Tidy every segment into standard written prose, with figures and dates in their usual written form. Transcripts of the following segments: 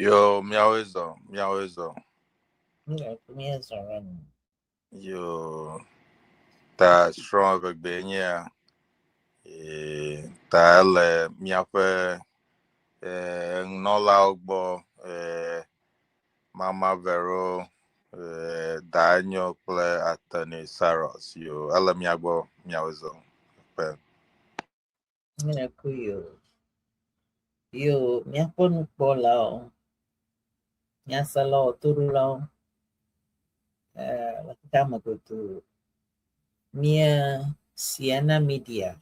Yo, miawezo. Yo, ta strong Eʋegbe nya. Ta le miaƒe ŋunɔla gbɔ Mama Vero da Enyo kple Atty Cyrus. Yo, ele mia gbɔ miawezo. Yo, miaƒe nukpɔlawo, miaselawo, toɖolawo, le tame godoo. Mia Naami dia.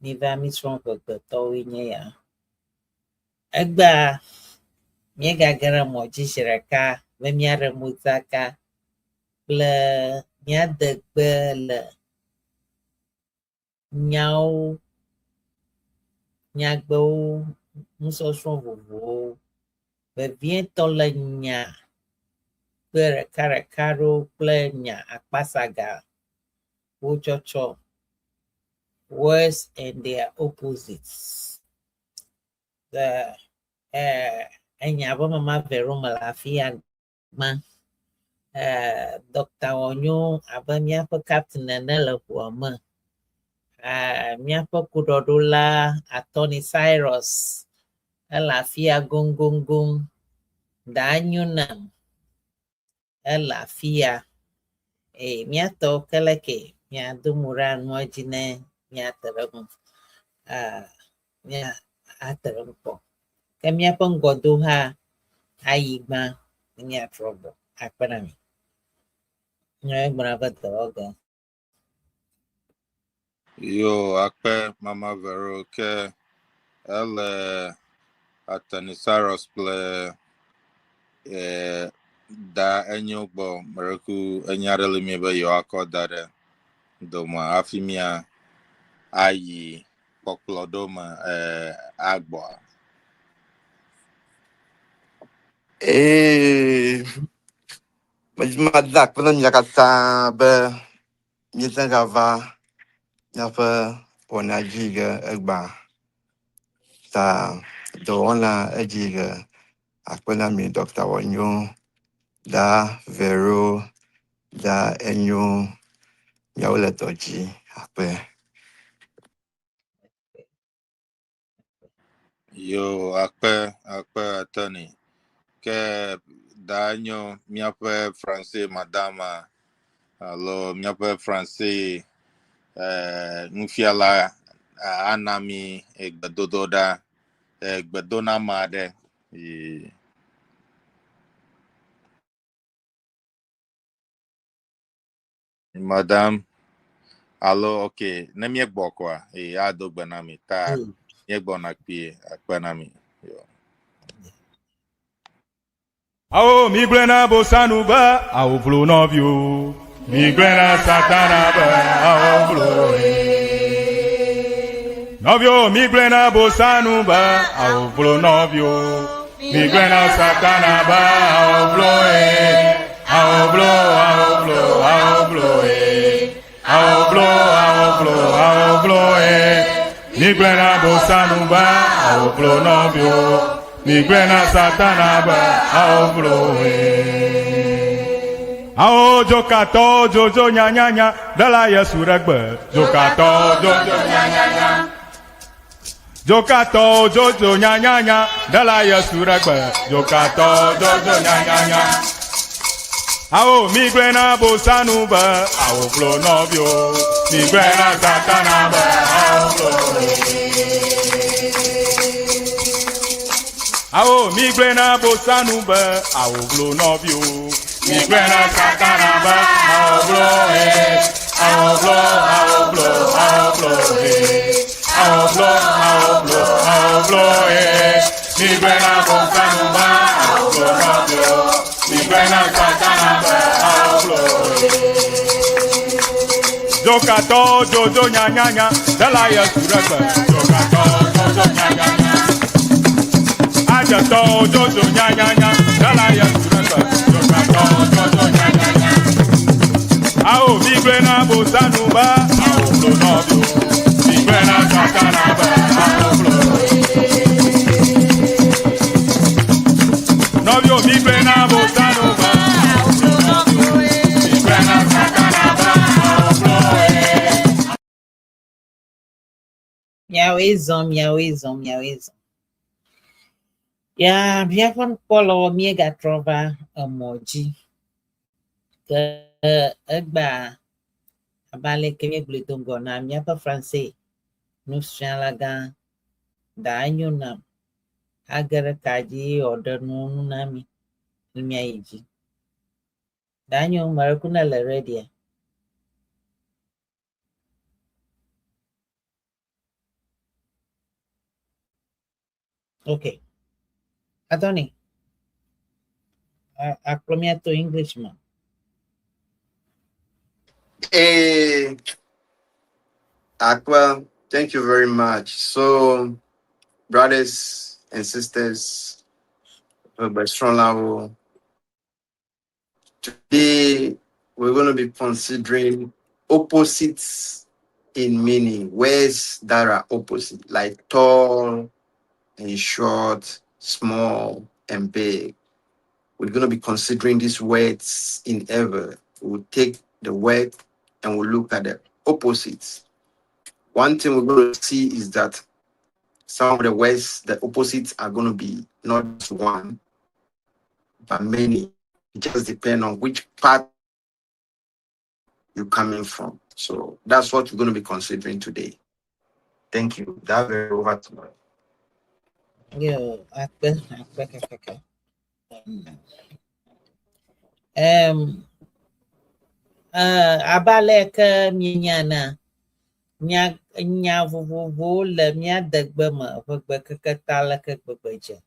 Miva misrɔ̃ Eʋegbetɔwoe nye ya. Egba míegage ɖe mɔ dzi zi ɖeka be míaɖe modzaka kple míade gbe le nyawo, nyagbewo, nusɔsrɔ̃ vovovowo. Vevietɔ le nya kpe ɖekaɖeka ɖewo kple nya akpasaga wotsɔtsɔ. Words and their opposites. Enya be Mama Vero me le afi ya gbã. Dr. Enyo abe míaƒe captain ene le ʋua me. Míaƒe kuɖɔɖola Atty Cyrus ele afi ya goŋgoŋgoŋ. Da Enyo nam ele afi ya. Míatɔwo ke leke míado mo ɖe nua dzi ne míate ɖe ŋu. Míate ɖe ŋu kpɔ. Ke míaƒe ŋgɔdoha ayi gbã míatrɔ gbɔ. Akpe na mi. Nyɔe gblɔna be dɔwɔ ge. Yo, akpe Mama Vero ke ele Atty Cyrus kple da Enyo gbɔ mereku enya ɖe le mi be yewoakɔ da ɖe dome hafi mia ayi kpɔkplɔ ɖo me agbɔ. Mada kple mia katã be míete gava míaƒe wɔna dzi ge egba ta dɔwɔna edzi ge akpe na mi Dr. Enyo, da Vero, da Enyo, miawo le dɔ dzi akpe. Yo, akpe Atty ke da Enyo miaƒe français madama alo miaƒe français nufiala Naami gbedodoɖa gbedonama aɖe. Madam, alo ok, ne míegbɔ koa, ado gbe na mi ta míegbɔna kpie akpe na mi. Awo migrena bosanu ba awo vlo novio migrena satana ba awo vlo novio migrena bosanu ba awo vlo novio migrena satana ba awo vlo awo vlo awo vlo awo vlo awo vlo awo vlo awo vlo migrena bosanu ba awo vlo novio migrena satana ba aobloe. Ao jokato jojo nya nya nya dala Yesu regbe. Jokato jojo nya nya nya. Jokato jojo nya nya nya dala Yesu regbe. Jokato jojo nya nya nya. Ao migrena bosanu ba aoblo novio. Migrena satana ba aobloe. Awo migrena bosanu ba awo vlo novio migrena satana ba awo vlo awo vlo awo vlo awo vlo awo vlo awo vlo awo vlo migrena bosanu ba awo vlo novio migrena satana ba awo vlo jokato jojo nya nya nya dala Yesu regbe jokato jojo nya nya nya Ajato jojo nya nya nya dala Yesu regbe jokato jojo nya nya nya Ao migrena bosanu ba awo vlo novio migrena satana ba awo vlo Nyawo. Ya, bien pon polo miega trova emoji. Egba abale keme blitongo na miapa français. Nous laga da Enyo na agara kaji order no nami mia iji. Da Enyo marakuna la ready. Okay. Attorney. Aklomia to Englishman. Aqua, thank you very much. So, brothers and sisters, by strong level, today we're going to be considering opposites in meaning, words that are opposite, like tall and short, small and big. We're going to be considering these words in Ewe. We'll take the word and we'll look at the opposites. One thing we're going to see is that some of the words, the opposites are going to be not just one, but many. It just depends on which part you're coming from. So that's what we're going to be considering today. Thank you. That's very over to me. Yo, okay. Abale ke minyana nya vovovo le mia degbe me Eʋegbe keketa le ke gbegbe dze.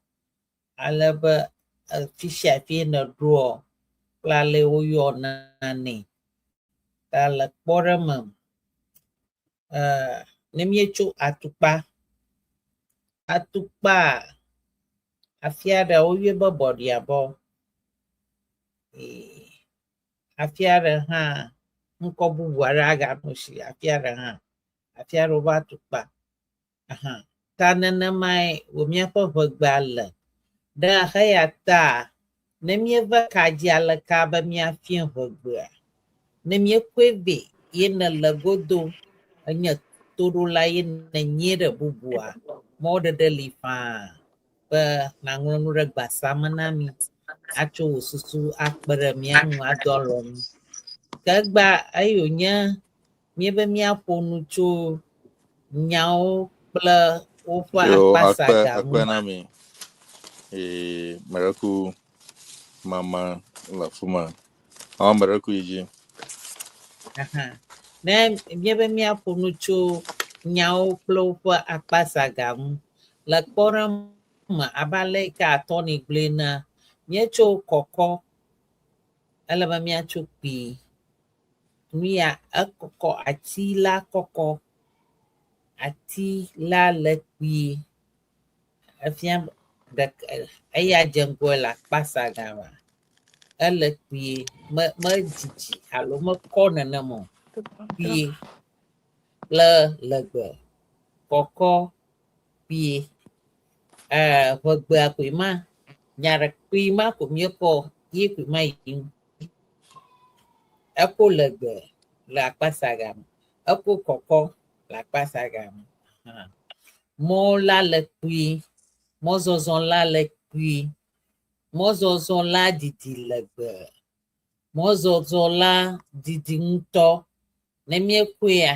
Ale be fisia fie ne ɖoa kple ale woyɔna nɛ. Ta le kpɔɖe me ne mietso atukpa afia ɖe woyɔe be bɔɖiabɔ. Afia ɖe hã ŋkɔ bubu aɖe agano si afia ɖe hã. Afia ɖe wobe atukpa. Ta nenemae wo míaƒe ʋegbea le. Ɖe heya ta ne míeve kadzi aleka be míafia ʋegbea, ne míekɔe vɛ ye ne le godo enye toɖola ye ne nyie ɖe bubua, mɔɖeɖe li faa be naŋlɔ nu ɖe gbasa me na mi atso wò susu akpe ɖe mía ŋu adɔ alɔnu. Ke egba eyo nye míebe míaƒo nu tso nyawo kple woƒe akpasaga ŋu. akpe Naami. Mereku mama la fuma. Mereku iji. Ne míebe míaƒo nu tso nyawo kple woƒe akpasaga ŋu. Le kpɔɖe me abe ale yi ke atɔni gblɔe na míetso kɔkɔ ele be míatso kpii. Nuya ekɔkɔ ati la kɔkɔ. Ati la le kpii. Efia eya dze ŋgɔe le akpasaga me. Ele kpii medidi alo mekɔ nenema o. Kpii le legbe. Kɔkɔ kpii. Eʋegbea koe ma nya ɖe kpii ma ko míekɔ ye koe ma yiyim. Eko legbe le akpasaga me. Eko kɔkɔ le akpasaga me. Mɔ la le kpii. Mɔzɔzɔ la le kpii. Mɔzɔzɔ la didi legbe. Mɔzɔzɔ la didi ŋutɔ. Ne míekɔea,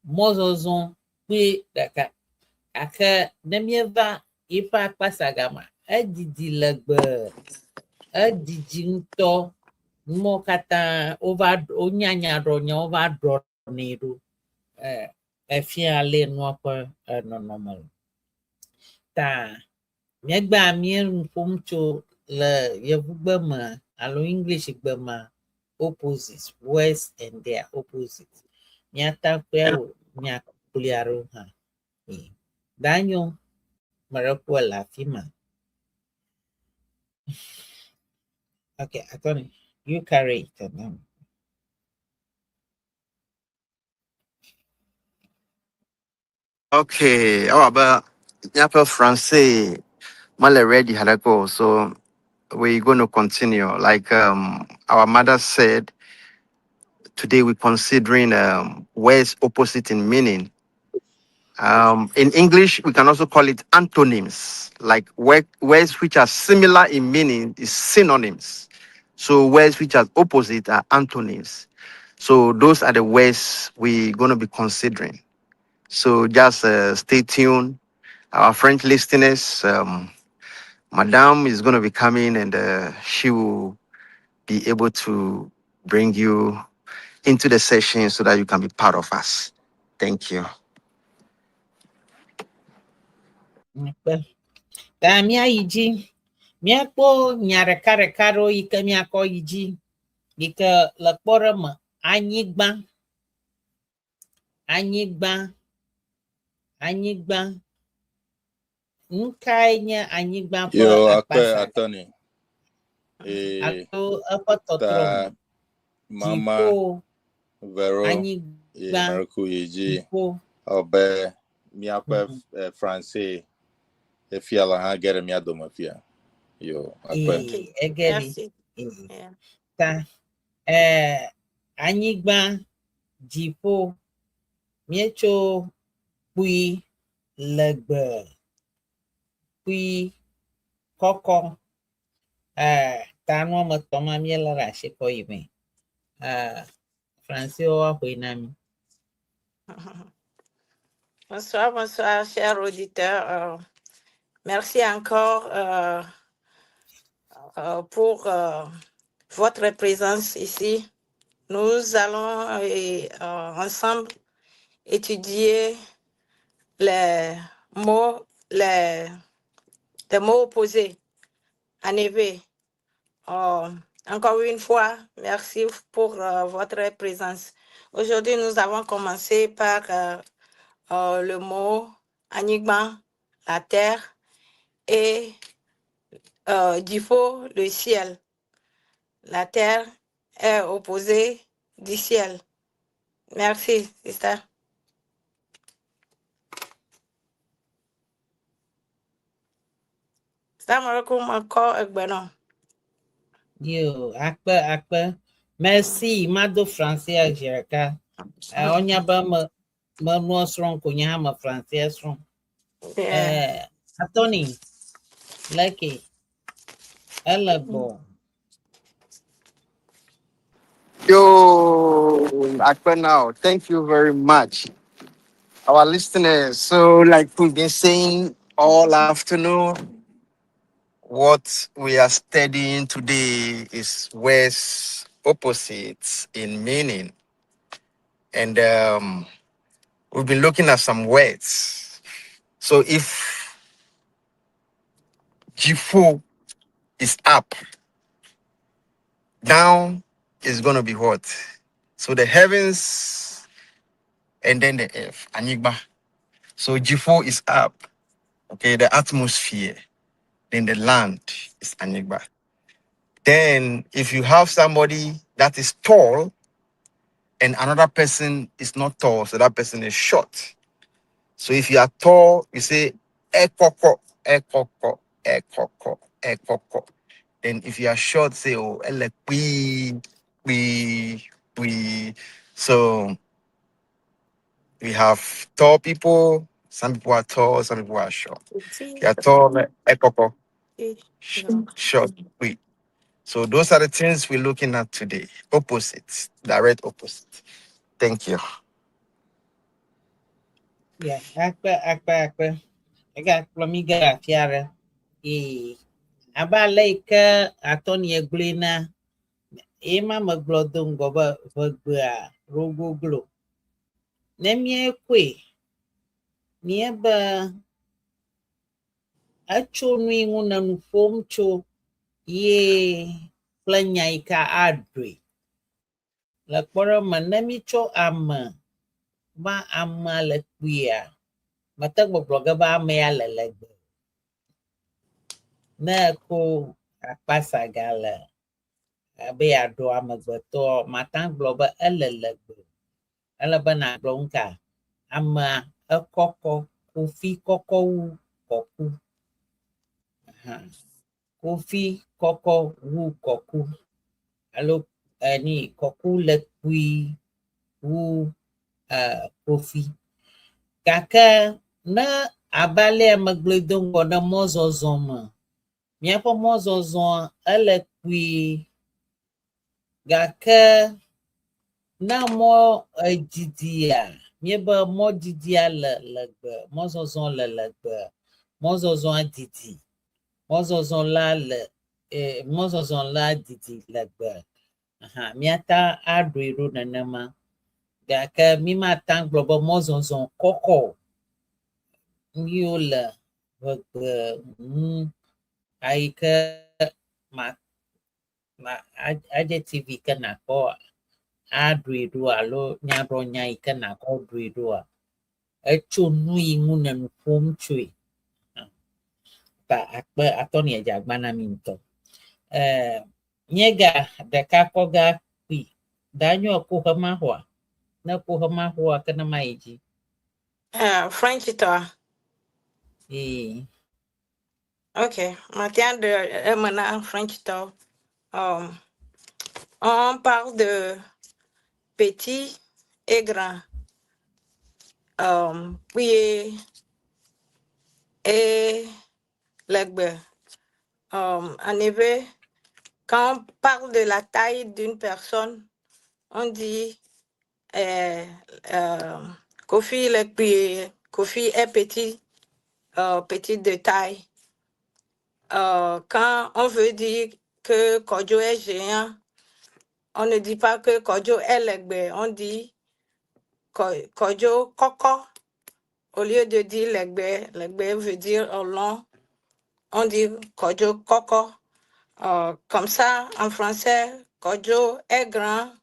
mɔzɔzɔ kpui ɖeka. Gake ne míeva yiƒe akpasaga me, edidi legbe. Edidi ŋutɔ. Numɔwo katã wonya nya ɖɔ nya wova ɖɔnɛ ɖo. Efia ale nua ƒe nɔnɔme le. Ta míegbea mie nu ƒom tso le Yevugbe me alo English gbe me opposites, words and their opposites. Míata kpe miakpli aɖewo hã. Da Enyo mereku le afi ma. Okay, Atty, you carry it. Okay, how about Nyapa Francais? Male ready had I go. So we're going to continue. Like our mother said, today we're considering words opposite in meaning. In English, we can also call it antonyms, like words which are similar in meaning is synonyms. So words which are opposite are antonyms. So those are the words we're going to be considering. So just stay tuned. Our French listeners, Madame is going to be coming and she will be able to bring you into the session so that you can be part of us. Thank you. Mia yiji, mia po nyare kare karo ike mia ko yiji, ike lekpore me anyigba, nkai nye anyigba po Yo, akpasa. Atty. Ako apa totrom. Mama Jipo Vero anyigba. Maraku Yeji Jipo. Obe Miapa Francais Efiala Hagere Miado Mafia. Yo, Egeri. Ta anyigba jipo miecho pui legbe pui koko tano matoma miela rashi ko yime Français wa Nyawo. Bonsoir, bonsoir, chers auditeurs. Merci encore pour votre présence ici. Nous allons ensemble étudier les mots opposés en Eʋegbe. Encore une fois, merci pour votre présence. Aujourd'hui, nous avons commencé par le mot anigma, la terre, et difo, le ciel. La terre est opposée du ciel. Merci, sister. Yo, akpe. Merci, mado français à Jerka. Onya ba ma no strong kunya ma français strong. Atty. Lucky. Elabo. Yo, Akbar now. Thank you very much. Our listeners, so like we've been saying all afternoon, what we are studying today is words opposites in meaning. And we've been looking at some words. So if G4 is up, down is going to be what? So the heavens and then the earth, Anigba. So G4 is up, okay, the atmosphere. Then the land is Anigba. Then if you have somebody that is tall and another person is not tall, so that person is short. So if you are tall, you say ekoko, ekoko, ekoko, ekoko. Then if you are short, say oh we. So we have tall people. Some people are tall, some people are short. If you are tall, ekoko, short, we. So those are the things we're looking at today. Opposites, direct opposite. Thank you. Yeah, akpe. Ega plomiga tiara. Aba like Atty. Eʋegbe ema maglodon goba Eʋegbe rogo glo. Nemie kwe nieba acho nui nguna nufom cho ye planyaika adre. La kpora manemi cho ama ba ama le kwia. Mata gbogboga ba ama ya lelegbe. Na ko akpasa gala. Abe ado amagbeto matan globa elelegbe. Elebe na glonka ama ekoko kofi koko wu koku. Kofi koko wu koku. Alo ni koku le kui wu kofi. gake ne abalea megblẽdongo ne mɔzɔzɔ me, míaƒe mɔzɔzɔ ele kpui gake na mɔ edidia, míebe mɔ didia le legbe, mɔzɔzɔ le legbe, mɔzɔzɔ didi, mɔzɔzɔ la le mɔzɔzɔ la didi legbe. Míata aɖoe ɖo nenema gake mímata gblɔ be mɔzɔzɔ kɔkɔ míwo le ʋegbe ayi ke adjective yi ke nakɔ aɖoe ɖo alo nyaɖɔnya yi ke nakɔ ɖoe ɖoa etso nu yi ŋu ne nu ƒom tsoe. Ta akpe atɔ̃ dze agba na mi ŋutɔ. Nyega ɖeka kɔga kpi danyo ko hema hoa ne ko hema hoa ke ne ma yi dzi. French toi. Ok, maintenant maintenant French toi. On parle de petit et grand. Puis et l'Eʋegbe. En effet, quand on parle de la taille d'une personne, on dit Kofi est petit, petit de taille. Quand on veut dire que Kodjo est géant, on ne dit pas que Kodjo est l'Eʋegbe, on dit Kodjo Koko. Au lieu de dire l'Eʋegbe, l'Eʋegbe veut dire long, on dit Kodjo Koko. Comme ça, en français, Kodjo est grand,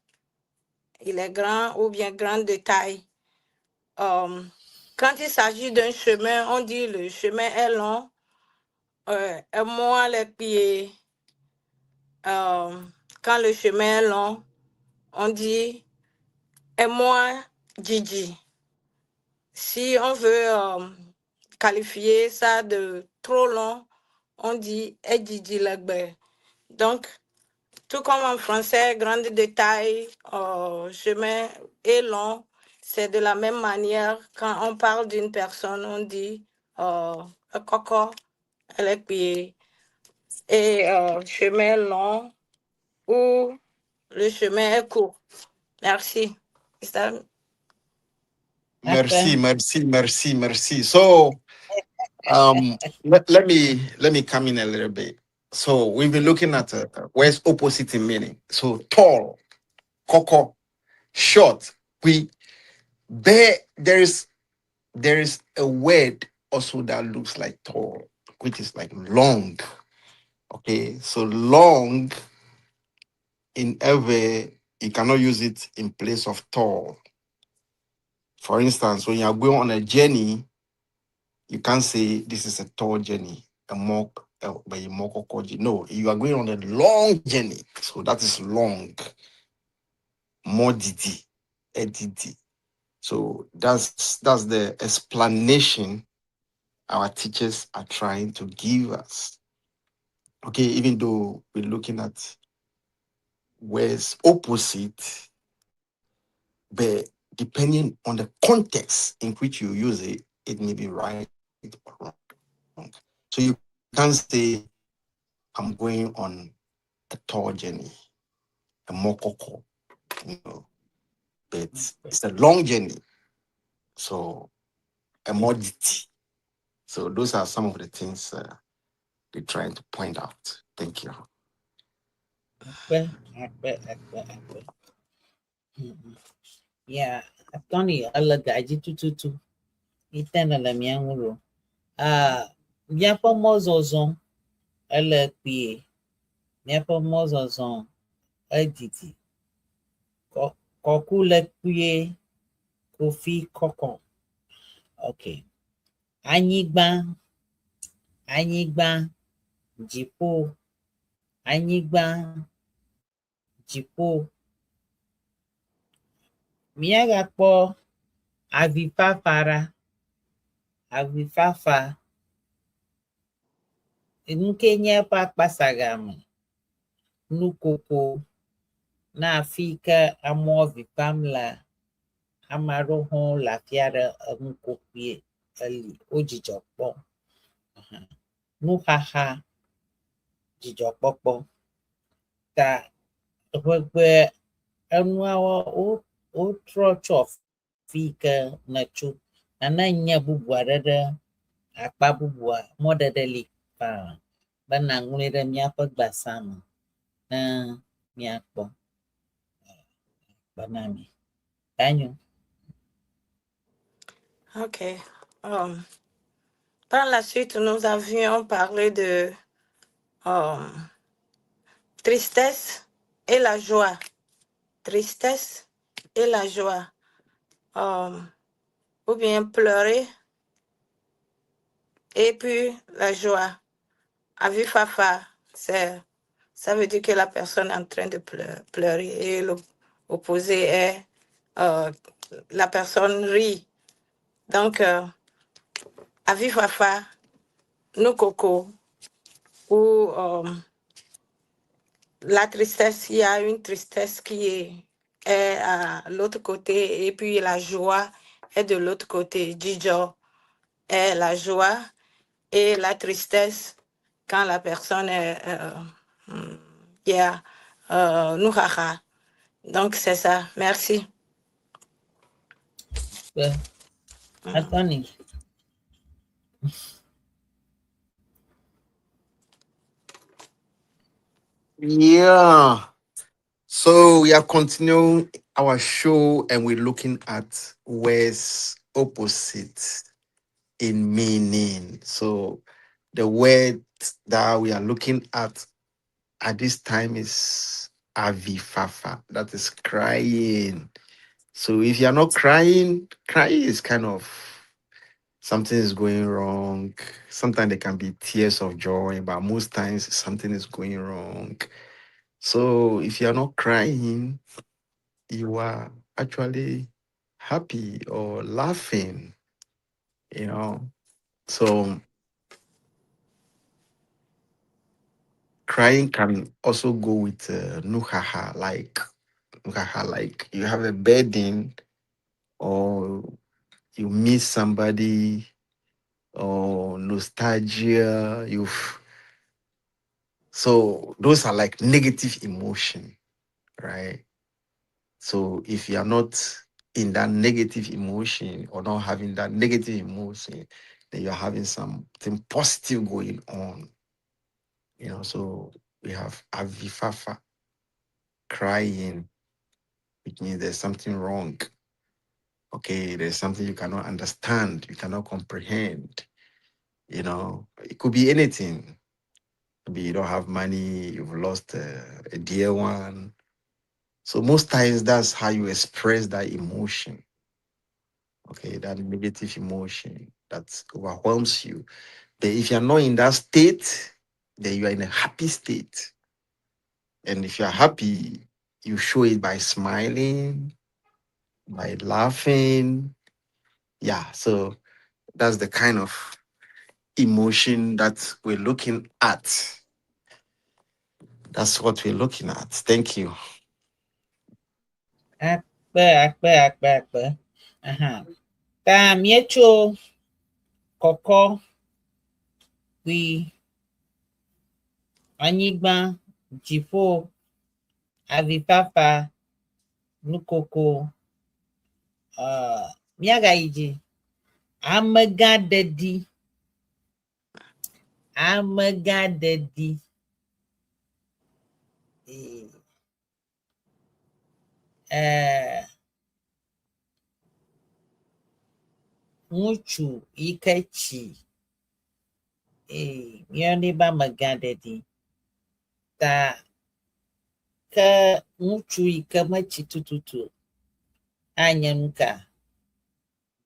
il est grand ou bien grand de taille. Quand il s'agit d'un chemin, on dit le chemin est long. Et moi, les pieds, quand le chemin est long, on dit et moi, Gigi. Si on veut qualifier ça de trop long, on dit et Gigi l'Eʋegbe. Donc, tout comme en français, grande de taille, chemin est long, c'est de la même manière quand on parle d'une personne, on dit Coco, elle est pied, et chemin long ou le chemin est court. Merci. Merci. So let me come in a little bit. So we've been looking at where's opposite in meaning. So tall, koko, short. There is a word also that looks like tall, which is like long. Okay, so long in Ewe, you cannot use it in place of tall. For instance, when you are going on a journey, you can't say this is a tall journey, no, you are going on a long journey, so that is long. More DD, ADD. So that's the explanation our teachers are trying to give us. Okay, even though we're looking at words opposite, but depending on the context in which you use it, it may be right or wrong. So you can't say, I'm going on a tall journey, a mokoko, but it's a long journey. So a modity. So those are some of the things they're trying to point out. Thank you. Yeah, Tony, alagaji tututu. Itena la mianguro. Miapo mozozon, ele pie. Miapo mozozon, editi. Koku le pie, kofi kokon. Okay. Anyigba, jipo, anyigba, jipo. Miaga po avifafara, avifafa. Nke nye pa pasagam. Nukoko na Afrika amo vipam la amaroho la fiara nkopie ali ojijokpo nuhaha jijokpopo ta Eʋegbe enuawo wotrɔ tsɔ fi ke netso nane nye bubu aɖe ɖe akpa bubua mɔɖeɖe li bena ŋlɔe ɖe míaƒe gbasa me ne míakpɔ benami Enyo. Ok. Par la suite, nous avions parlé de tristesse et la joie. Tristesse et la joie. Ou bien pleurer et puis la joie. Avifafa, ça veut dire que la personne est en train de pleurer et l'opposé est la personne rit. Donc, avifafa, nous coco, ou la tristesse, il y a une tristesse qui est à l'autre côté et puis la joie est de l'autre côté. Jijo est la joie et la tristesse quand la personne est nuhaha. Donc c'est ça. Merci. Atty. Yeah. So we are continuing our show and we're looking at words opposite in meaning. So the word that we are looking at this time is avifafa. That is crying. So if you're not crying is kind of something is going wrong. Sometimes there can be tears of joy, but most times something is going wrong. So if you're not crying, you are actually happy or laughing, So crying can also go with nuhaha, like you have a burden or you miss somebody or nostalgia. So those are like negative emotion, right? So if you are not in that negative emotion or not having that negative emotion, then you're having something positive going on. So we have avifafa, crying, which means there's something wrong. Okay, there's something you cannot understand, you cannot comprehend. It could be anything. Maybe you don't have money, you've lost a dear one. So most times that's how you express that emotion. Okay, that negative emotion that overwhelms you. But if you're not in that state, then you are in a happy state. And if you're happy, you show it by smiling, by laughing. Yeah, so that's the kind of emotion that we're looking at. That's what we're looking at. Thank you. Akpe. Ta miecho koko wi anyigba jifo avifafa nukoko miagaiji amegadedi ŋutsu yike tsi míone be amegadedi ta ke ŋutsu yike metsi tututu anye nuka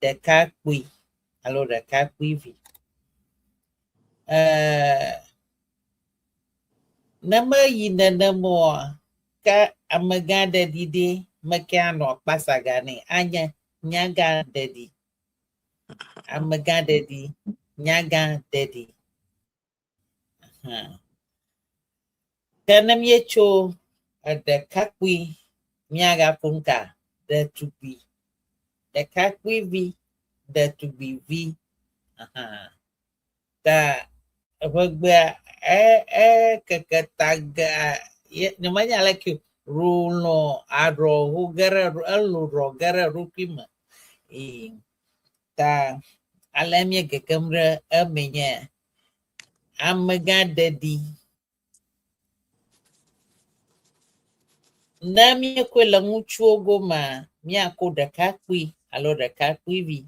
ɖekakpui alo ɖekakpuivi ne meyi nenema oa ke amegaɖeɖi ɖe meke anɔ akpasaga nɛ anye nyagaɖeɖi amegaɖeɖi nyagaɖeɖi ke ne míetso ɖekakpui míagaƒo nuka ɖetugbui ɖekakpuivi, ɖetugbivi. Ta Eʋegbea keke taga nyemanya leke rolɔ arɔho geɖe elo rɔ geɖe ɖokui me. Ta ale míegekem ɖe eme nye amegãɖeɖi. Ne míekoe le ŋutsuwo gomea, míako ɖekakpui alo ɖekakpuivi.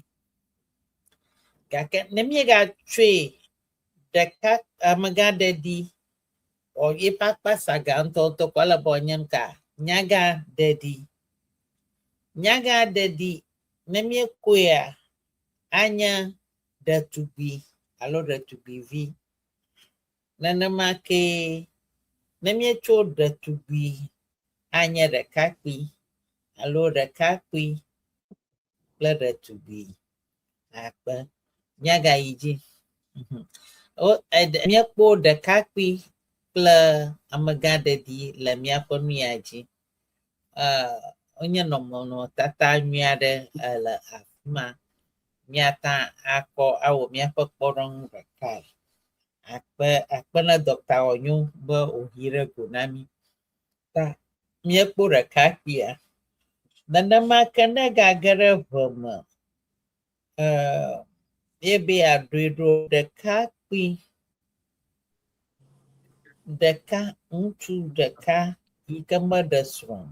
Gake ne míegatsoe amegãɖeɖi yeƒe akpa saga ŋutɔ ko ele be wòanye nu ka nyagãɖeɖi. Nyagãɖeɖi ne míekoea anye ɖetugbi alo ɖetugbivi. Nenema ke ne míetso ɖetugbi anye ɖekakpui alo ɖekakpui kple ɖetugbi akpe míagayi dzi. Míekpo ɖekakpui kple amegãɖeɖi le míaƒe nuya dzi. Wonye nɔnɔmetata nyui aɖe le afi ma. Míata akɔ awɔ míaƒe kpɔɖeŋu ɖekae. Akpe ne Dr. Enyo be wòyi ɖe go na mí. Ta míekpo ɖekakpuia. Nenema ke ne gage ɖe ʋe me, míebe yeaɖoe ɖo ɖekakpui ɖeka, ŋutsu ɖeka yi ke meɖe srɔ̃,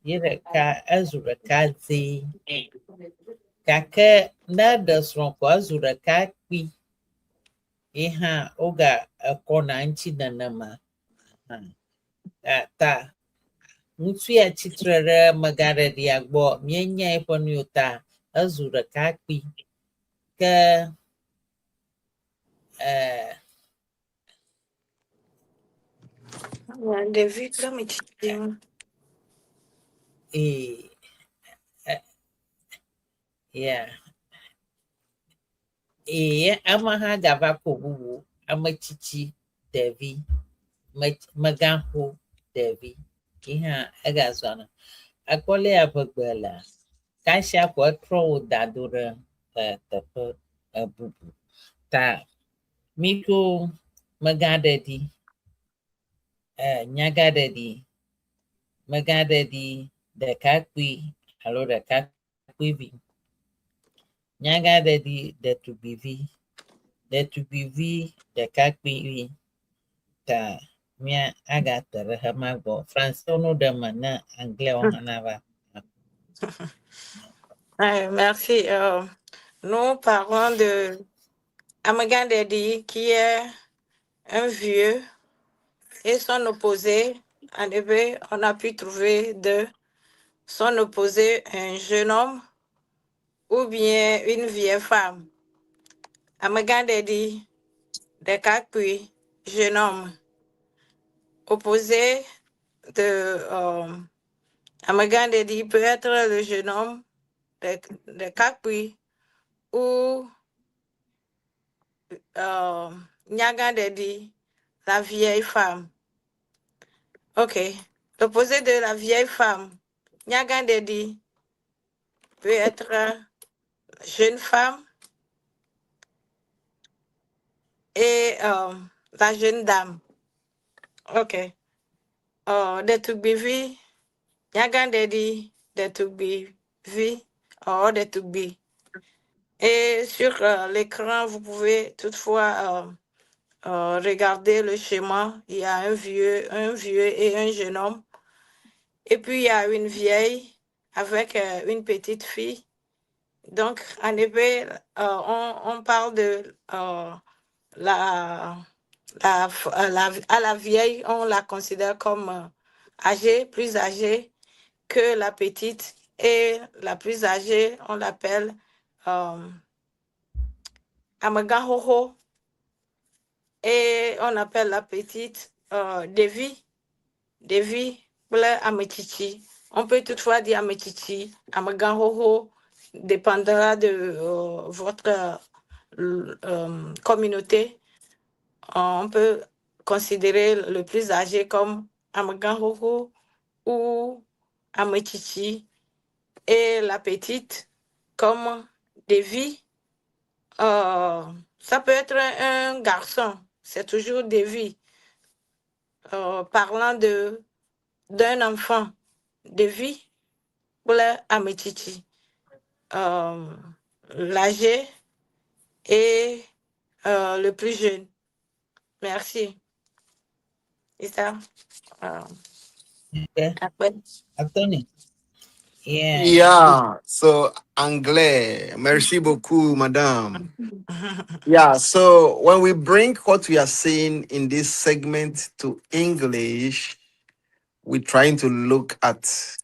ye ɖeka ezu ɖekadzɛ. Gake ne eɖe srɔ̃ ko ezu ɖekakpui, ye hã wogakɔna eŋuti nenema. Ta ŋutsu ya tsitre ɖe amegãɖeɖia gbɔ, míenya eƒe nuyo ta ezu ɖekakpui. Ke Ɖevi kple ametsitsi. Ame hã gava ko bubu, ametsitsi ɖevi, megãxo ɖevi, ye hã egazɔna. Ekpɔ le Eʋegbe lea, kasia ko etrɔ wo da do ɖe teƒe bubu. Ta míɖo megãɖeɖi, nyagãɖeɖi, megãɖeɖi ɖekakpui alo ɖekakpuivi, nyagãɖeɖi ɖetugbivi, ɖetugbivi ɖekakpuivi. Ta mía agate ɖe hema gbɔ. Francais no ɖe me ne anglais hã nava. Merci. Nous parlons de amegãɖeɖi qui est un vieux et son opposé. En effet, on a pu trouver de son opposé un jeune homme ou bien une vieille femme. Amegãɖeɖi ɖekakpui, jeune homme. Opposé de amegãɖeɖi peut être le jeune homme, ɖekakpui, ou nyagãɖeɖi, la vieille femme. Ok. L'opposé de la vieille femme, nyagãɖeɖi, peut être jeune femme et la jeune dame. Ok. Ɖetugbivi, nyagãɖeɖi, ɖetugbivi, ɖetugbi. Et sur l'écran, vous pouvez toutefois regarder le schéma. Il y a un vieux et un jeune homme. Et puis, il y a une vieille avec une petite fille. Donc, en effet, on parle de la vieille, on la considère comme âgée, plus âgée que la petite. Et la plus âgée, on l'appelle amegãxoxo. Et on appelle la petite Devi kple ametsitsi. On peut toutefois dire ametsitsi, amegãxoxo, dépendra de votre communauté. On peut considérer le plus âgé comme amegãxoxo ou ametsitsi. et la petite comme Devi. Ça peut être un garçon, c'est toujours Devi. Parlant d'un enfant, Devi, pour Ametiti, l'âgé et le plus jeune. Merci. C'est ça. Okay. Après. Attorney. Yeah. Yeah, so anglais. Merci beaucoup, madame. Yeah, so when we bring what we are saying in this segment to English, we're trying to look at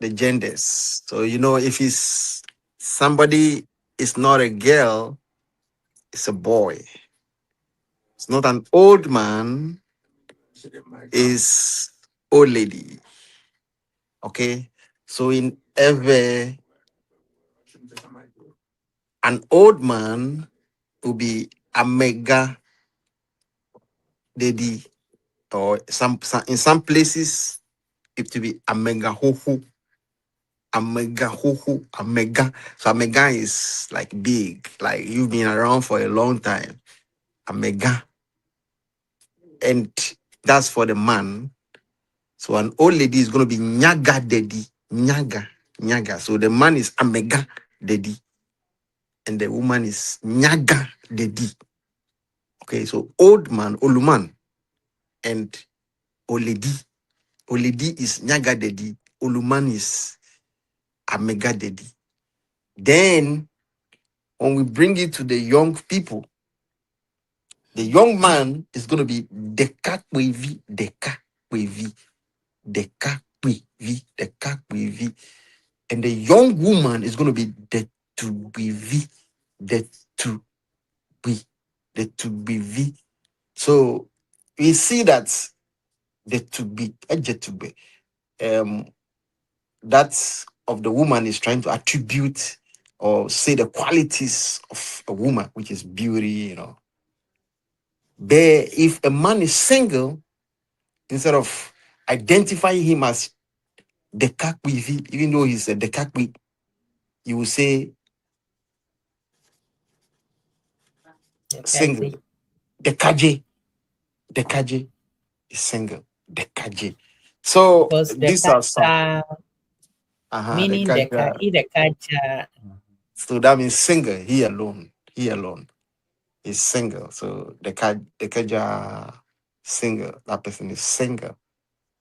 the genders. So, you know, if it's somebody is not a girl, it's a boy. It's not an old man, it's old lady. Okay? So in Ewe, an old man will be a mega daddy, or some in some places it will be a mega hoho, a mega hoho, a mega. So a mega is like big, like you've been around for a long time. A mega, and that's for the man. So an old lady is going to be nyaga daddy, nyaga. So the man is a mega daddy, and the woman is nyaga daddy. Okay, so old man, oluman, and oledi. Oledi is nyaga daddy. Oluman is a mega daddy. Then when we bring it to the young people, the young man is going to be deka kwevi, and the young woman is going to be the to be. So we see that the to be, that of the woman is trying to attribute or say the qualities of a woman, which is beauty, you know. But if a man is single, instead of identifying him as the kakwivi, even though he's a dekakwi, you will say single. The kaje is single. The kaje. So Because the these are some. meaning the kaja. So that means single. He alone is single. So the kaja single. That person is single.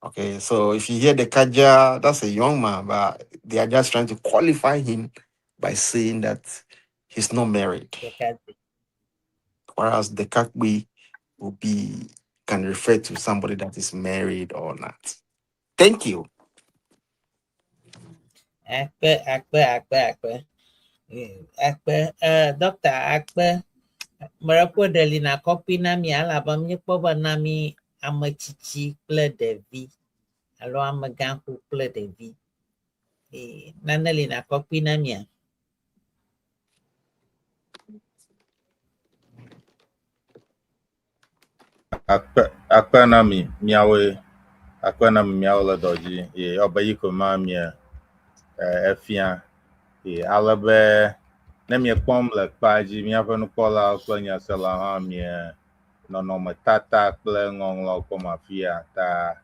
Okay. So if you hear the kaja, that's a young man, but they are just trying to qualify him by saying that he's not married. Whereas the kakbi can refer to somebody that is married or not. Thank you. Akpe. Doctor Akpe. Marapo delina copy nami alabam nyepoba nami amachichi ple devi. Alo amaganku ple devi. Nanelina copy nami. Akpa Naami miawe le dodzi ye obayi ko ma mia efia ye alebe ne mi kpɔm le kpa dzi miaƒe nukpɔla kple nyasela hã mia nɔnɔmetata kple ŋɔŋlɔ kpɔm afia ta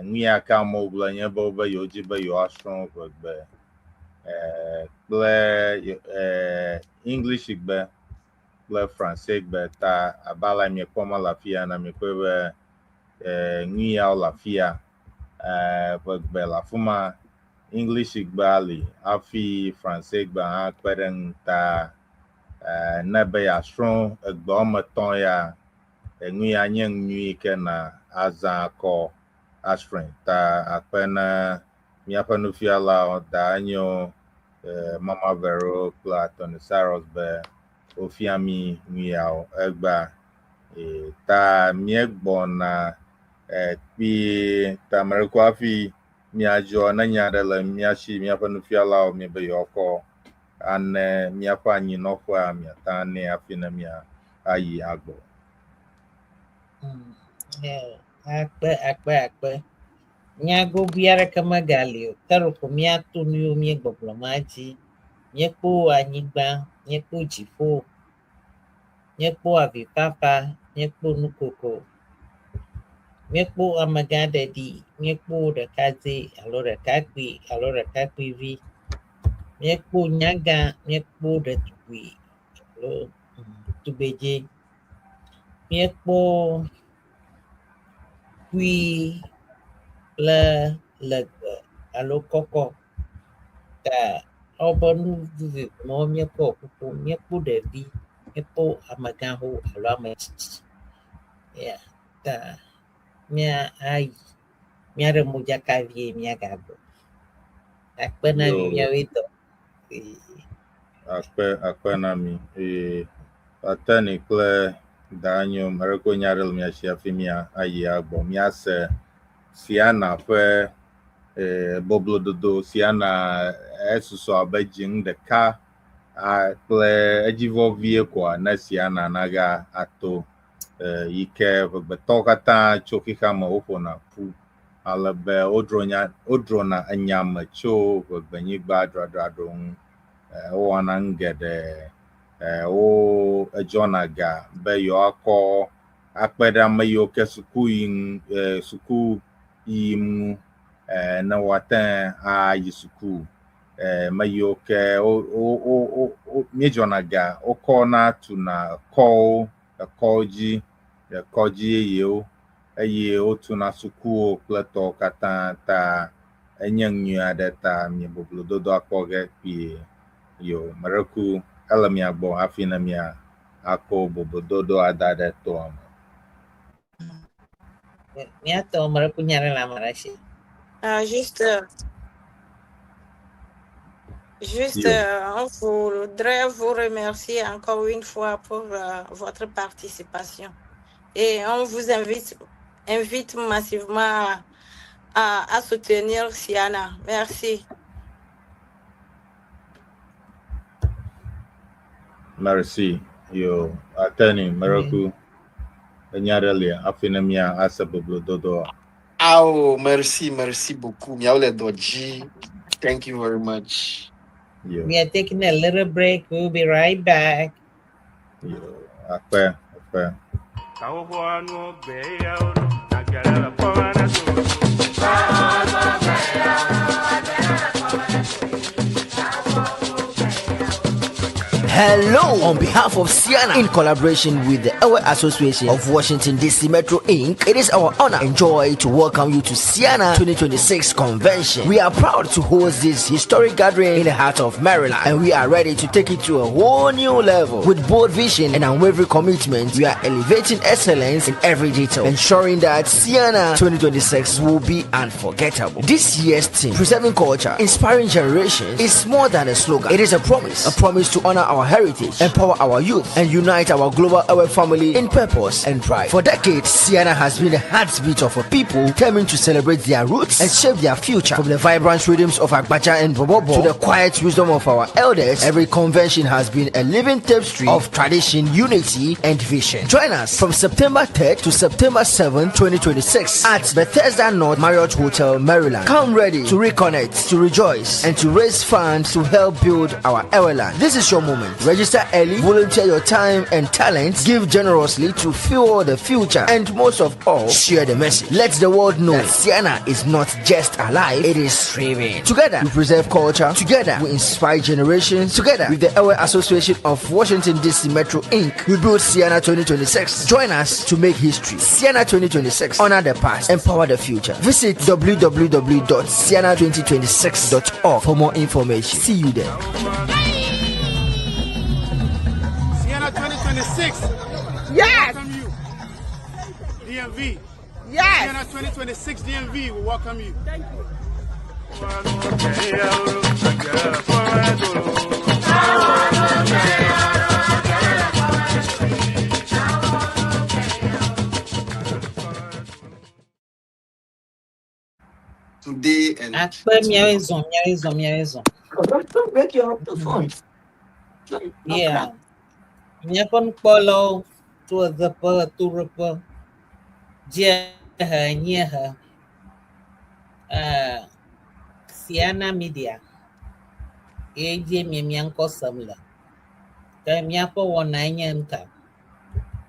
nu ya ke amewo gblɔ nye be wobe yewo be yewoasrɔ̃ Eʋegbe kple English gbe kple France gbe ta abala mi kpɔm le afia na mi kpɔe be nu yawo le afia Eʋegbe le afi ma, English gbe ali hafi France gbe hã kpe ɖe ŋu ta ne be yeasrɔ̃ egbe woame etɔ̃ ya nu ya nye nu yi ke na azã akɔ asrɔ̃e ta akpe ne míaƒe nufiala da Enyo Mama Vero kple Atty Cyrus be wofia mi nu yawo egba ta míegbɔna kpi tameriko hafi míadzɔ ne nya aɖe le mía si míaƒe nufialawo mi be yewoakɔ ane míaƒe anyinɔƒea miata nɛ hafi ne míayi agbɔ. Akpe. Nyago biara kama galio. Taro komia tunio mie goblomaji. Nyepo anyigba, nyepo jifo, nyepo avipapa, nyepo nukoko. Nyepo amagadedi, nyepo rekaze, alo rekakwi, alo rekakwi vi. Nyepo nyaga, nyepo retui, alo tubeje. Nyepo kui le alo koko. Ta obonu vivi mo nyepo kuku, nyepo devi, nyepo amagaho, alo amachichi. Yeah, ta mia ai. Miare moja kavie miagago. Akpena Yo, mia wedo. akpe Naami. Atty kple Enyo mereko nyarel miashi afi mia ayi agbo. Miase Siana ƒe boblododo Siana esusu abe dzing ɖeka kple edzivɔvie koa ne Siana naga ato yi ke ʋegbetɔwo katã tso xixa me woƒona ƒu ale be wodrɔna enya me tso ʋegbenyigba dzradzraɖo ŋu. Wowɔna nu geɖe. Wo edzɔna ga be yewoakɔ akpe ɖe ame yiwo ke suku yim ŋu ne woate ayi suku. Me yiwo ke míedzɔna ga wokɔna tuna ekɔwo dzi, kɔdzi yeyewo eye wotuna sukuwo kple tɔwo katã ta enye nyui aɖe ta mie boblododo akpɔ ge kpuie. Yo, meɖeku ele mia gbɔ hafi ne mia akɔ boblododo ada ɖe toa me. Miato mereku nyare la marashi. On voudrait vous remercier encore une fois pour votre participation. Et on vous invite massivement à soutenir Siana. Merci. Merci. Yo, Atty mereku enyarelia hafi ne mia ase boblododo. Merci beaucoup. Miaule Doji. Thank you very much. Yo. We are taking a little break. We'll be right back. Yo, akpe. Hello, on behalf of Siana, in collaboration with the Ewe Association of Washington DC Metro Inc., it is our honor and joy to welcome you to Siana 2026 Convention. We are proud to host this historic gathering in the heart of Maryland, and we are ready to take it to a whole new level. With bold vision and unwavering commitment, we are elevating excellence in every detail, ensuring that Siana 2026 will be unforgettable. This year's theme, Preserving Culture, Inspiring Generations, is more than a slogan. It is a promise to honor our heritage, empower our youth, and unite our global Ewe family in purpose and pride. For decades, Siana has been the heartbeat of a people determined to celebrate their roots and shape their future. From the vibrant rhythms of Agbaja and Bobobo to the quiet wisdom of our elders, every convention has been a living tapestry of tradition, unity, and vision. Join us from September 3rd to September 7th, 2026 at Bethesda North Marriott Hotel, Maryland. Come ready to reconnect, to rejoice, and to raise funds to help build our Ewe land. This is your moment. Register early, volunteer your time and talents, give generously to fuel the future, and most of all, share the message. Let the world know that Siana is not just alive, it is thriving. Together, we preserve culture. Together, we inspire generations. Together, with the Ewe Association of Washington DC Metro Inc., we build Siana 2026. Join us to make history. Siana 2026. Honor the past. Empower the future. Visit www.siana2026.org for more information. See you there. 2026. Yes. Welcome you. DMV. Yes. Siana 2026 DMV will welcome you. Thank you. Today and Akpe miaezon. don't break your phone. Yeah. Miakon polo to the per to reper. Jeha. Siana Media. AJ Mianko Samla. Miapo 19 cap.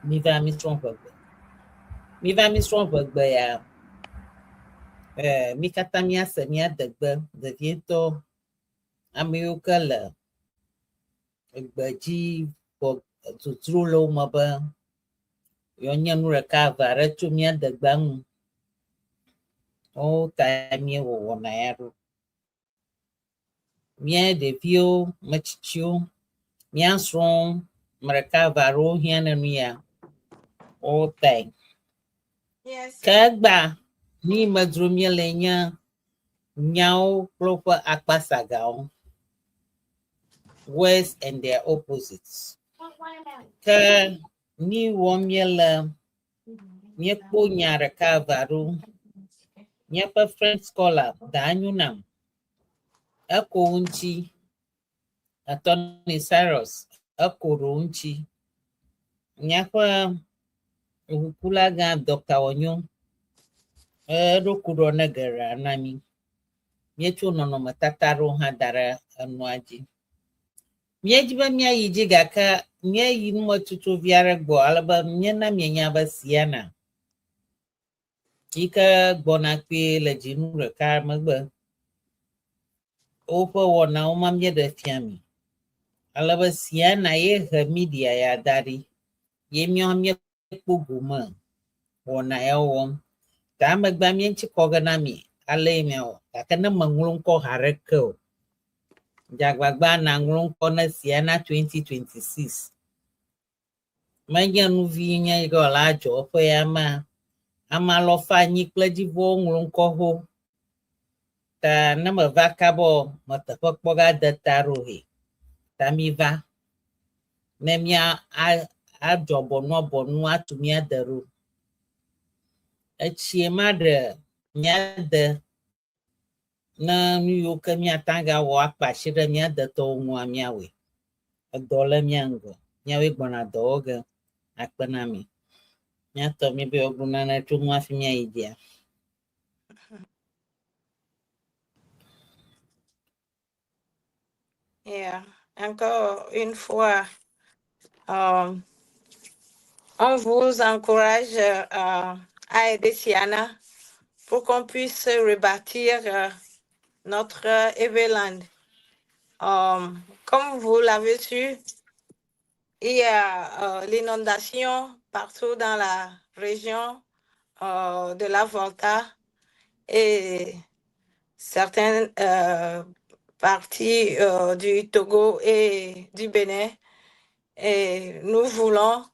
Miva mi strong work. Miva mi strong work by Mikatamia Senia the Vieto Amiukala Baji for to Trulo Maba Yonian recover Retumia the Bang. Oh, time you one arrow. Mia de view much chew. Mia strong Maracavaro Hianania. Oh, thank. Yes. Kagba ni madrumia lenya Nyawo proper akpasagao. Words and their opposites. Ka ni womiela nyepo nyara kavaru nyepa French scholar danyunam. Eko unchi Atty Cyrus eko runchi nyapa ukulaga Dr. Onyo rokuro negara Naami Mietu no matataru hadara anuaji. Miejiba mia yijiga ka nye yinmo tutu viara gbo alaba miena mienya ba siana. Ika gbona kwe le jinu reka magba. Opa wana oma mie de fiami. Alaba siana ye her media ya dari. Ye mio mie kuguma. Wana ya wom. Ta magba mienchi koga nami. Ale miao. Takana mangulunko hareko. Jagbagba na ngulunko na siana 2026. Manya nuvinya igo la jopo ya ma. Ama lofa nyikle jivo ngulunko ho. Ta nama vakabo matapokboga datarohe. Tamiva. Nemia a jobono bonu atumia daru. Echie madre nyade na New York miatanga wa akpashire miade to nwa miawe. Adole miango. Miawe gbona doga akpanami. Miato mi be ogbuna na tumwa fi mia idia. Yeah. Encore une fois, on vous encourage à aider Siana pour qu'on puisse rebâtir notre Eveland. Comme vous l'avez su, il y a l'inondation partout dans la région de la Volta et certaines parties du Togo et du Bénin. Et nous voulons,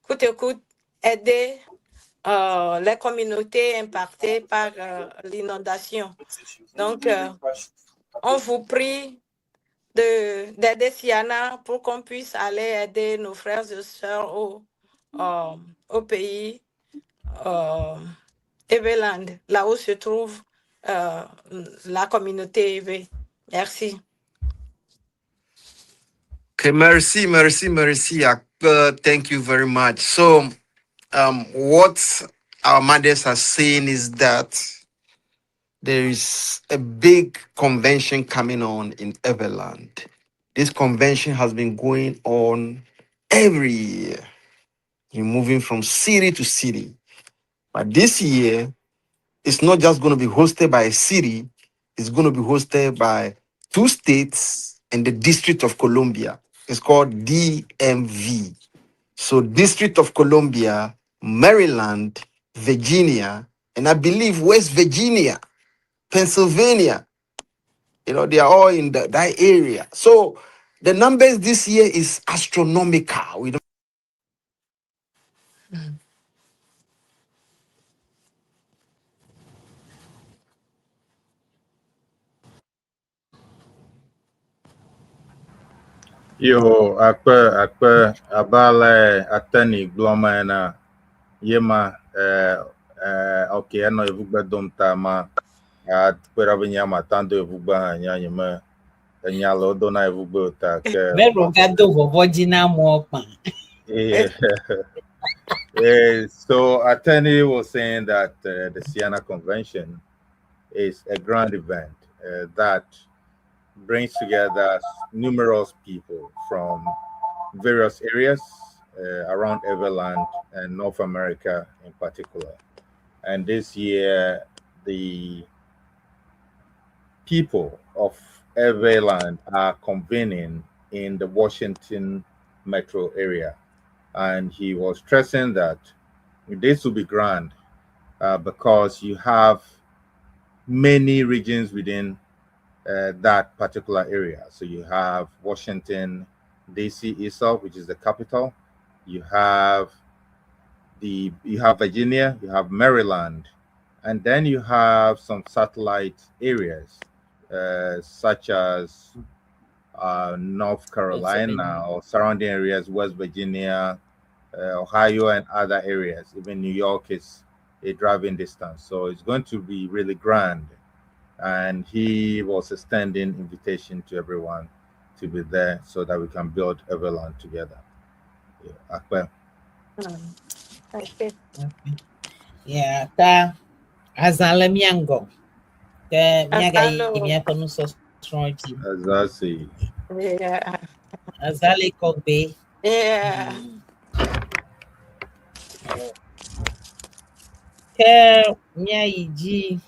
coûte que coûte, aider les communautés impactées par l'inondation. Donc, on vous prie d'aider Siana pour qu'on puisse aller aider nos frères et sœurs au pays Eveland, là où se trouve la communauté Ewe. Merci. Okay, merci. Thank you very much. So, what our mothers are saying is that there is a big convention coming on in Everland. This convention has been going on every year. You're moving from city to city. But this year, it's not just going to be hosted by a city, it's going to be hosted by 2 states and the District of Columbia. It's called DMV. So, District of Columbia, Maryland, Virginia, and I believe West Virginia, Pennsylvania. You know, they are all in that area. So, the numbers this year is astronomical. We don't. Yo, akpe abale Atty Gloma na yema okay no Eʋegbe dom ta ma kwera benya matando Eʋegbe hanya yema nyalo do na Eʋegbe ta ke Vero gado vovojina mopa. yeah. So Atty was saying that the Siena Convention is a grand event that brings together numerous people from various areas around Everland and North America in particular. And this year, the people of Everland are convening in the Washington metro area. And he was stressing that this will be grand because you have many regions within that particular area. So you have Washington, D.C. itself, which is the capital. You have Virginia, you have Maryland, and then you have some satellite areas such as North Carolina or surrounding areas, West Virginia, Ohio, and other areas. Even New York is a driving distance. So it's going to be really grand. And he was extending invitation to everyone to be there so that we can build Everland together. Yeah, Akpe. Okay. Yeah, ta azale miango. Ke miaga Azalo. miaka no so strong. As I say, Yeah. Azale Kogbe. Yeah. Ke miaiji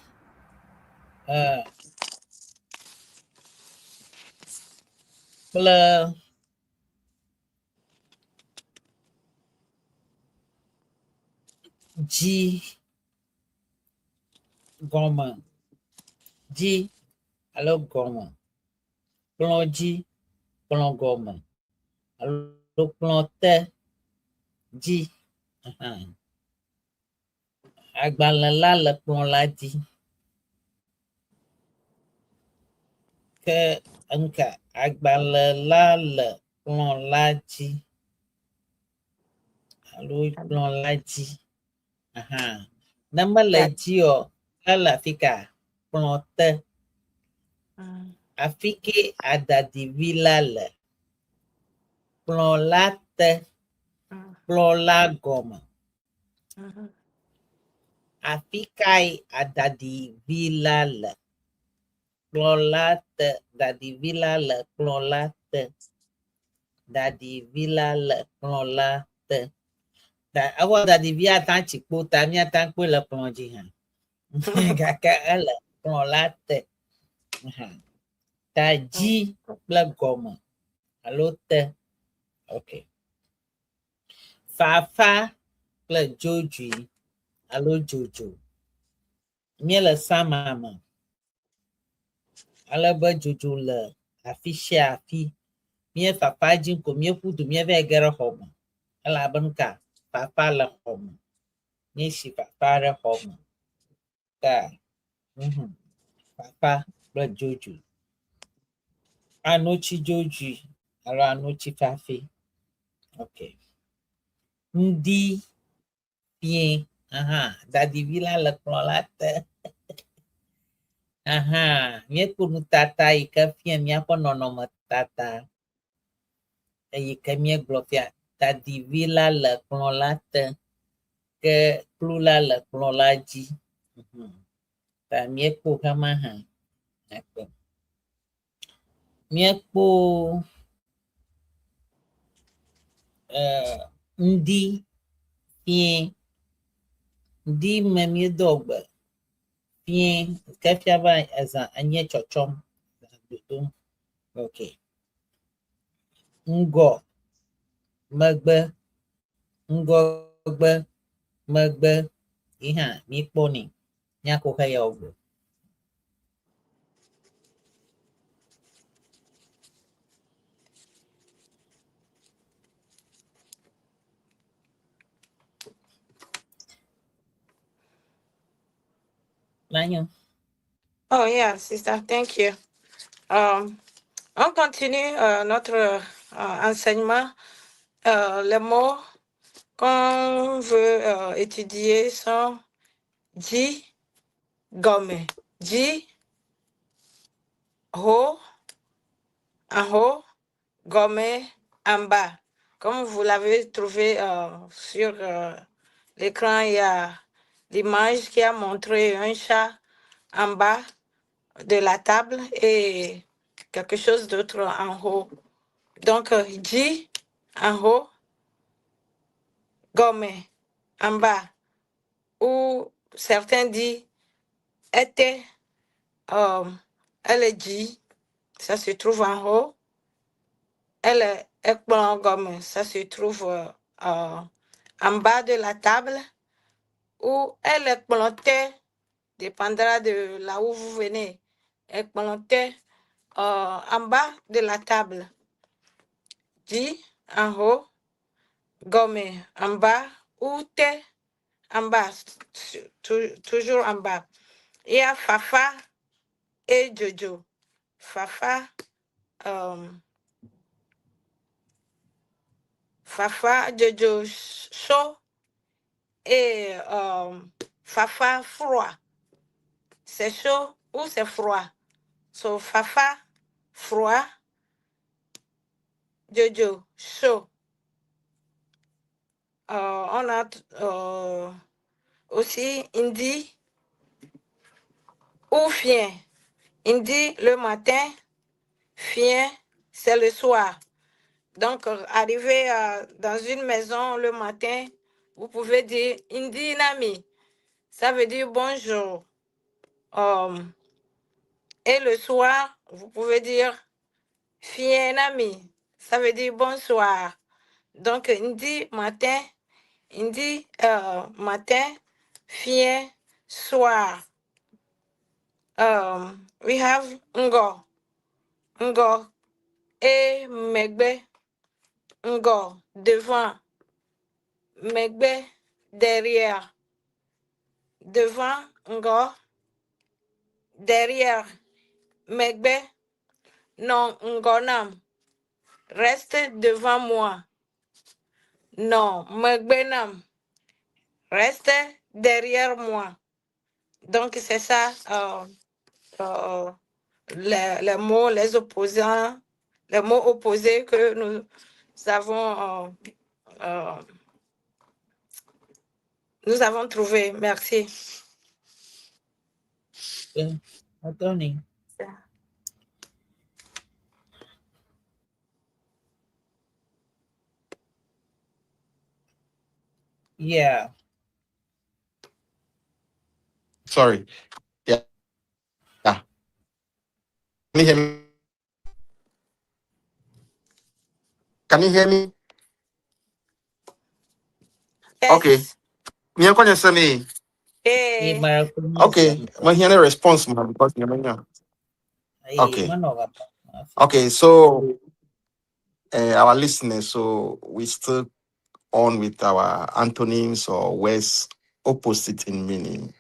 le G goma G alo goma plon G plon goma alo plon te G agbalẽ la le kplɔ̃ la dzi ke nuka agbalẽ la le kplɔ̃ la dzi alo kplɔ̃ la dzi ne mele dzi o ele afi ka kplɔ̃ te afi ke adaɖivi la le kplɔ̃ la te kplɔ̃ la gɔme afi kae adaɖivi la le kplɔ̃ la te daɖivi la le kplɔ̃ la te daɖivi la le kplɔ̃ la te ewɔ daɖivia ata tsi kpo ta míata kpoe le kplɔ̃ dzi hã gake ele kplɔ̃ la te ta dzi kple gɔme alo te ok fafa kple dzodzoe alo dzodzo míele sama me alebe dzodzo le afi sia afi mie fafa dzi ko míeƒu du míeva ge ɖe xɔ me elabena ka fafa le xɔ me míesi fafa ɖe xɔ me ka fafa kple dzodzo anotsi dzodzoe alo anotsi fafe ok ŋdi fie daɖivi la le kplɔ̃ la te míekpɔ nutata yi ke fia míaƒe nɔnɔmetata eyi ke míegblɔ fia daɖivi la le kplɔ̃ la te ke kplu la le kplɔ̃ la dzi ta míekpɔ hema hã akpe míekpɔ ŋdi fie ŋdi me míedɔ gbe fie ke fia be ezã enye tsɔtsɔm dodom ok ŋgɔ megbe ŋgɔgbe megbe yi hã míekpɔnɛ míakɔ heya wo gbe Lanyo. Oh, yeah, sister, thank you. On continue notre enseignement. Les mots qu'on veut étudier sont ji, gomme, ji, ho, en haut, gomme, en bas. Comme vous l'avez trouvé sur l'écran, il y a l'image qui a montré un chat en bas de la table et quelque chose d'autre en haut. Donc, J en haut, gomme en bas, ou certains disent était, elle est J, ça se trouve en haut. Elle est gomme, ça se trouve en bas de la table. Ou elle est plantée, dépendra de là où vous venez, est plantée en bas de la table. J en haut, gomme en bas, ou T en bas, toujours en bas. Il y a Fafa et Jojo. Fafa, Fafa, Jojo chaud et Fafa froid. C'est chaud ou c'est froid? So Fafa froid, Jojo chaud. On a aussi Indi ou Fien. Indi le matin, Fien c'est le soir. Donc, arriver dans une maison le matin, vous pouvez dire Indi Naami. Ça veut dire bonjour. Et le soir, vous pouvez dire Fien Naami. Ça veut dire bonsoir. Donc, Indi matin, Fien soir. We have Ngo. Ngo et Megbe. Ngo devant. Megbe derrière. Devant Ngo. Derrière Megbe. Non Ngonam. Reste devant moi. Non Megbe Nam. Reste derrière moi. Donc c'est ça les mots, les opposants, les mots opposés que nous avons trouvés. Merci. Attorney. Yeah. Sorry. Yeah. Yeah. Can you hear me? Can you hear me? Yes. Okay. Me going to say me. Okay. I'm hearing a response, man, because okay. Okay. So, our listeners, so we still on with our antonyms or words opposite in meaning.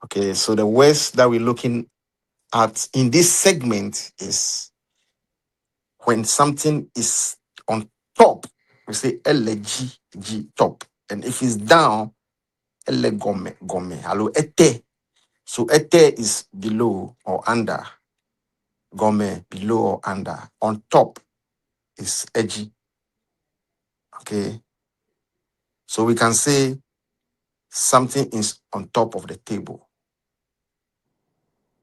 Okay. So the words that we're looking at in this segment is when something is on top, we say LG top. And if it's down, gome. Hello, ete. So ete is below or under. Gome, below or under. On top is edgy. Okay. So we can say something is on top of the table.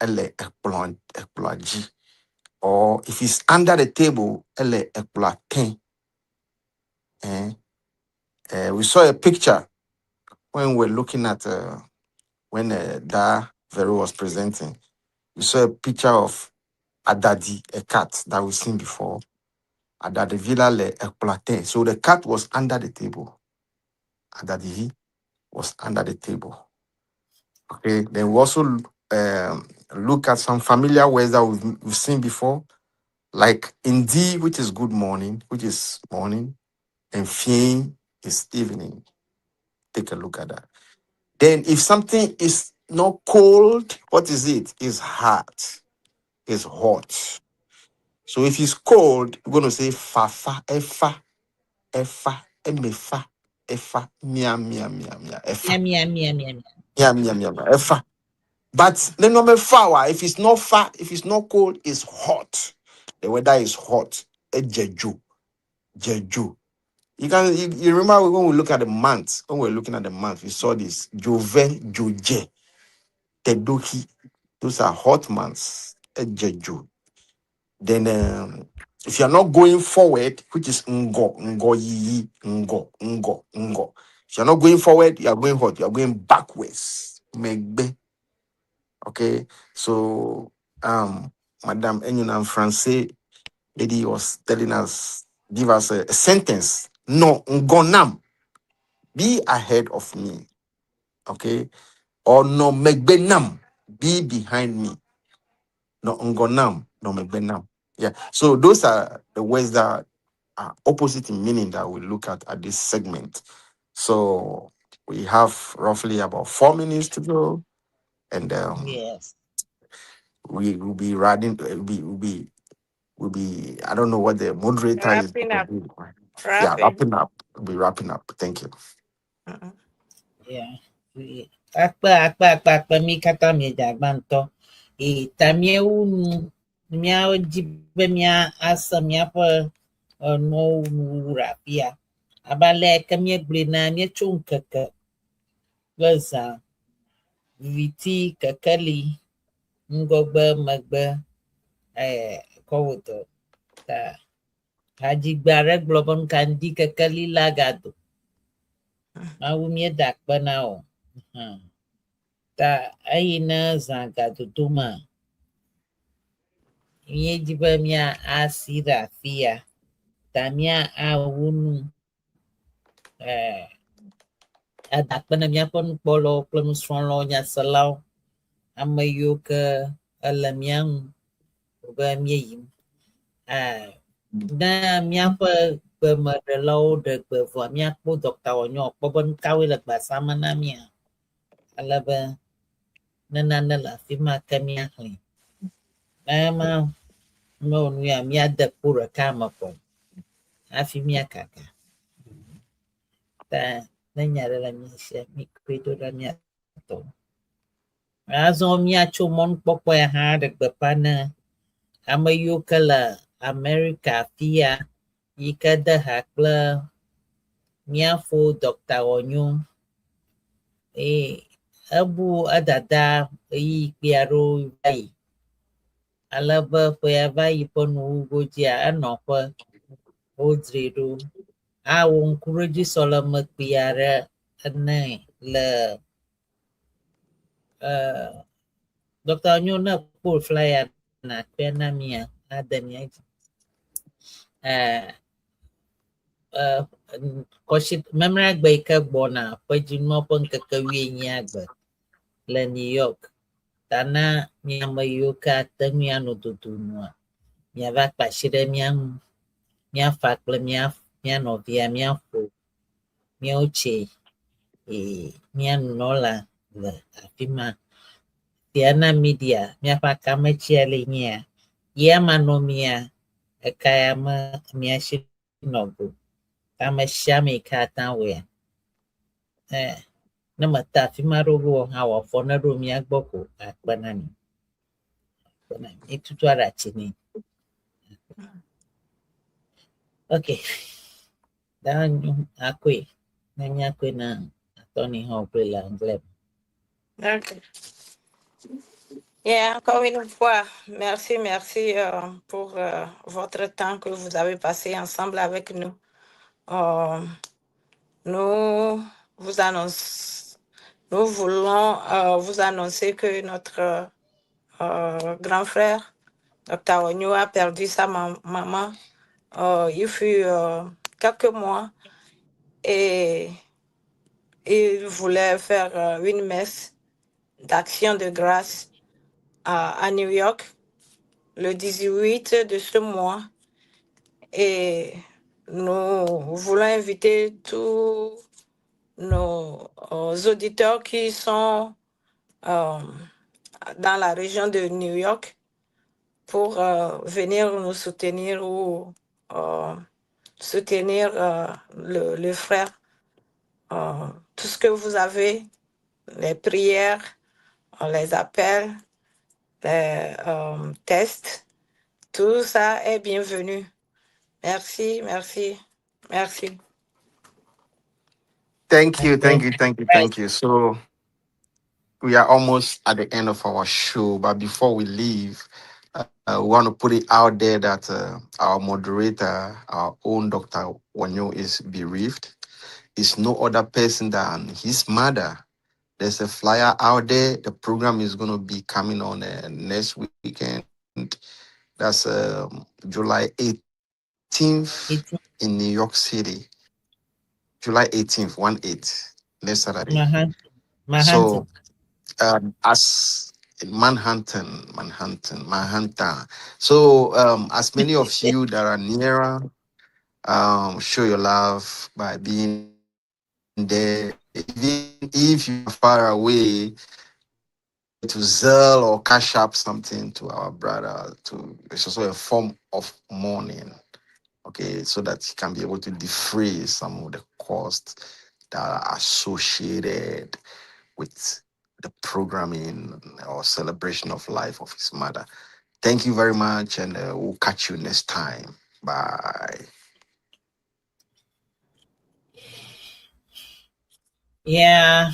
Ele ekploji. Or if it's under the table, ele ekploten. We saw a picture when we were looking at when Vero was presenting. We saw a picture of Adadi, a cat that we've seen before. Adadi Villa le ekploten. So the cat was under the table. Adadi was under the table. Okay. Then we also look at some familiar words that we've seen before, like Indi, which is good morning, which is morning, and Fien is evening. Take a look at that. Then if something is not cold, what is it? It's hot. It's hot. So if it's cold, we're going to say fafa, efa, emefa, efa, mia, efa. Mia, efa. But the normal flower, if it's not far, if it's not cold, it's hot. The weather is hot. A jeju. You remember when we look at the months, when we're looking at the month, we saw this Jove, Joje. Tedoki. Those are hot months. Ejeju. Then if you are not going forward, which is ngo, ngo, yi, ngo, ngo, ngo. If you are not going forward, you are going what? You are going backwards. Megbe. Okay. So Madame Enyo Francais lady was telling us, give us a sentence. No, ngonam. Be ahead of me. Okay. Or no megbenam. Be behind me. No ngonam. No megbenam. Yeah. So those are the words that are opposite in meaning that we look at this segment. So we have roughly about 4 minutes to go. And Yes. we will be riding, we'll be, I don't know what the moderator is Wrapping going up. to do. Yeah, Wrapping. wrapping up. We'll be wrapping up. Thank you. Yeah. Akpa mi kata mi jagbanto. Tamie unu mia jibe mia asa mia pa no rapia. Abale kamie blina mia chunkaka. Gaza viti kakali ngogba magba kowoto ta haji gbare globon kandi kakali lagado. Mau mia dakba nao. Ta aina zagado duma. Mie jiba mia asira fia. Tamia awunu adakpana mia pon polo klemus lo nya salau amayo ke alamiang ba mia yim na mia pa bemadelo de bevo mia po dokta onyo po bon kawi la basama na mia alaba nana la fima kamia hli ma no mia de pura kama po afi mia kaka ta nanyara la mia mi kwedo la mia to azo mia chomon popo ya ha de bepana amayo kala America fia yikada hakla mia fo Dr. Onyo abu adada piaro vai alaba fo ya vai ponu gojia anopa odredo awon kureji sola makpiara anai la Dr. Onyo na poor flyer na pena mia adania koshit memra gbe bona pajimo pon kakawi nyagba la New York tana miamayoka tamiano tutunua miava pashire miam miafakle mianovia miafo miauche mianola la afima tiana media miapa kamachiale nya yamanomia akayama miashinobu kama shame katawe na mata fimarogo hawa fona romi agboko akpanani itutu ara chini okay dan akwe nanya kwe na Tony Hopper la anglais. Okay. Yeah, encore une fois, merci pour votre temps que vous avez passé ensemble avec nous. Nous voulons vous annoncer que notre grand frère, Dr. Enyo, a perdu sa maman. Il fut quelques mois et il voulait faire une messe d'action de grâce à New York le 18 de ce mois. Et nous voulons inviter tous nos auditeurs qui sont dans la région de New York pour venir nous soutenir ou soutenir le frère. Tout ce que vous avez, les prières, les appels, les tests, tout ça est bienvenu. Merci. Thank you. So we are almost at the end of our show, but before we leave, we want to put it out there that our moderator, our own Dr. Enyo, is bereaved. It's no other person than his mother. There's a flyer out there. The program is going to be coming on next weekend. That's July 18th in New York City. July 18th, 1/8, next Saturday. So, as Manhattan. So, as many of you that are nearer, show your love by being there. Even if you are far away, to Zelle or cash up something to our brother. It's also a form of mourning. Okay, so that he can be able to defray some of the costs that are associated with the programming or celebration of life of his mother. Thank you very much, and we'll catch you next time. Bye. Yeah,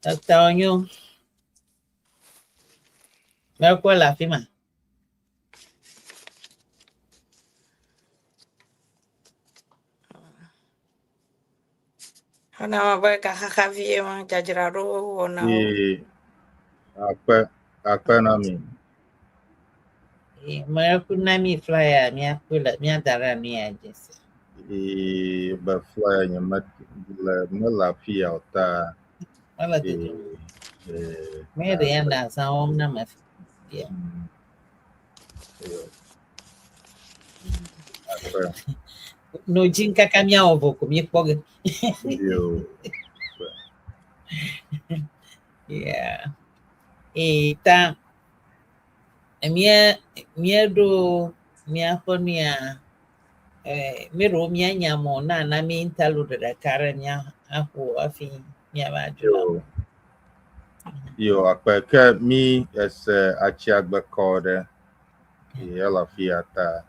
Dr. Enyo. Merkwa la fima. Ana mabaka kakavie ma jajraro ona. Akpe Naami. Merkwa Naami flyer mi adara mi agency. Ba flyer nyama la lafia ota. Wala tutu. Mede yanda sa na mafia. No jinka kamia ovoko mi poge. Yeah. Ta miedo miaponia miro mianyamo na mi intalu da karanya afu afi miabajula. Yo, akpe mi as Atty called la fiata.